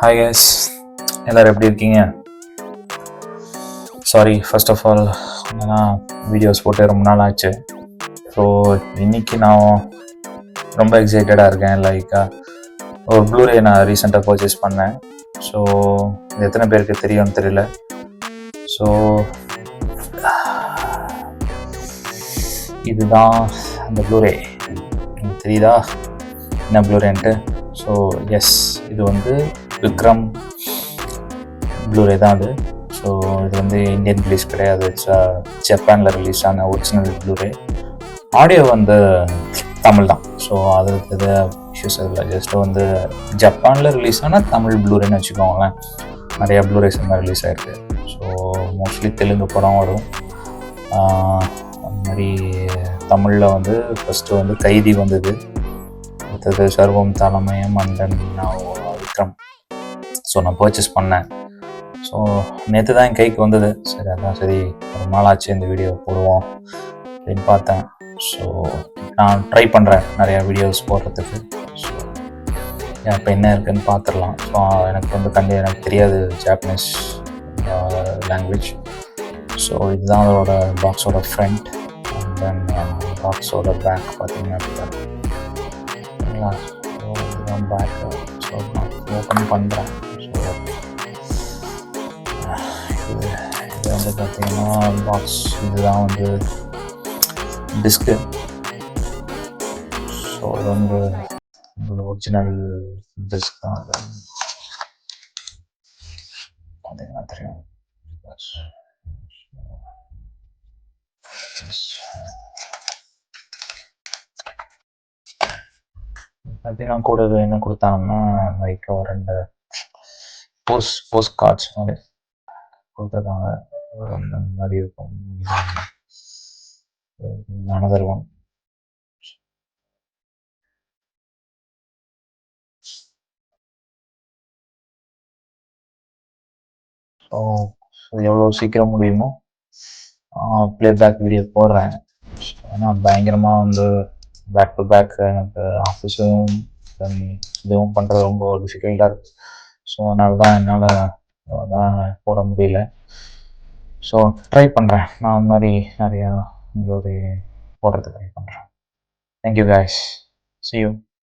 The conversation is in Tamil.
ஹாய் கேஸ், எல்லோரும் எப்படி இருக்கீங்க? சாரி, ஃபர்ஸ்ட் ஆஃப் ஆல் நான் வீடியோஸ் போட்டு ரொம்ப நாள் ஆச்சு. ஸோ இன்றைக்கி நான் ரொம்ப எக்ஸைட்டடாக இருக்கேன். ஒரு ப்ளூரே நான் ரீசெண்டாக பர்ச்சேஸ் பண்ணேன். ஸோ இது எத்தனை பேருக்கு தெரியும்னு தெரியல. ஸோ இதுதான் அந்த ப்ளூரே. தெரியுதா என்ன ப்ளூரேன்ட்டு? ஸோ எஸ், இது வந்து விக்ரம் ப்ளூரே தான் அது. ஸோ இது வந்து இந்தியன் ரிலீஸ் கிடையாது, ஜப்பானில் ரிலீஸ் ஆன ஒரிஜினல் ப்ளூரே. ஆடியோ வந்து தமிழ் தான். ஸோ அது இது இஷ்யூஸ் இல்லை. ஜஸ்ட்டு வந்து ஜப்பானில் ரிலீஸ் ஆனால் தமிழ் ப்ளூரேன்னு வச்சுக்கோங்களேன். நிறையா ப்ளூரேஸ் அந்த மாதிரி ரிலீஸ் ஆகிருக்கு. ஸோ மோஸ்ட்லி தெலுங்கு படம் வரும். அந்த மாதிரி தமிழில் வந்து ஃபஸ்ட்டு வந்து கைதி வந்தது, அடுத்தது சர்வம் Thaalamayam, and then Vikram. So நான் பர்ச்சேஸ் பண்ணேன். ஸோ நேற்று தான் என் கைக்கு வந்தது. சரி, அதான் சரி ஒரு நாள் ஆச்சு இந்த வீடியோ போடுவோம் அப்படின்னு பார்த்தேன். ஸோ நான் ட்ரை பண்ணுறேன் நிறையா வீடியோஸ் போடுறதுக்கு. ஸோ இப்போ என்ன இருக்குதுன்னு பார்த்துடலாம். ஸோ எனக்கு வந்து எனக்கு தெரியாது ஜாப்பனீஸ் லாங்குவேஜ். ஸோ இதுதான் அதோட பாக்ஸோட ஃப்ரண்ட், அண்ட் தென் பாக்ஸோட பேக் பார்த்தீங்கன்னா சரிங்களா. ஸோ இதுதான் பேக்கு. ஸோ நான் ஓப்பன் பண்ணுறேன். இது வந்து பார்த்தீங்கன்னா பாக்ஸ், இதுதான் வந்து டிஸ்க்கு. ஸோ இது வந்து ஒரிஜினல் டிஸ்க் தான். அது பார்த்தீங்கன்னா தெரியும். பார்த்தீங்கன்னா கூட என்ன கொடுத்தாங்கன்னா ஒரு 2 போஸ்ட் கார்ட்ஸ் மாதிரி கொடுத்துருக்காங்க. அந்த மாதிரி இருக்கும். another one. ஸோ எவ்வளோ சீக்கிரம் முடியுமோ ப்ளேபேக் வீடியோ போடுறேன். ஏன்னா பயங்கரமாக வந்து பேக் டு பேக் எனக்கு ஆஃபீஸும் இதுவும் பண்ணுறது ரொம்ப டிஃபிகல்ட்டாக இருக்குது. ஸோ அதனால தான் என்னால் போட முடியல. ஸோ ட்ரை பண்ணுறேன். நான் அந்த மாதிரி நிறையா போடுறதுக்கு ட்ரை பண்ணுறேன். Thank you guys. See you.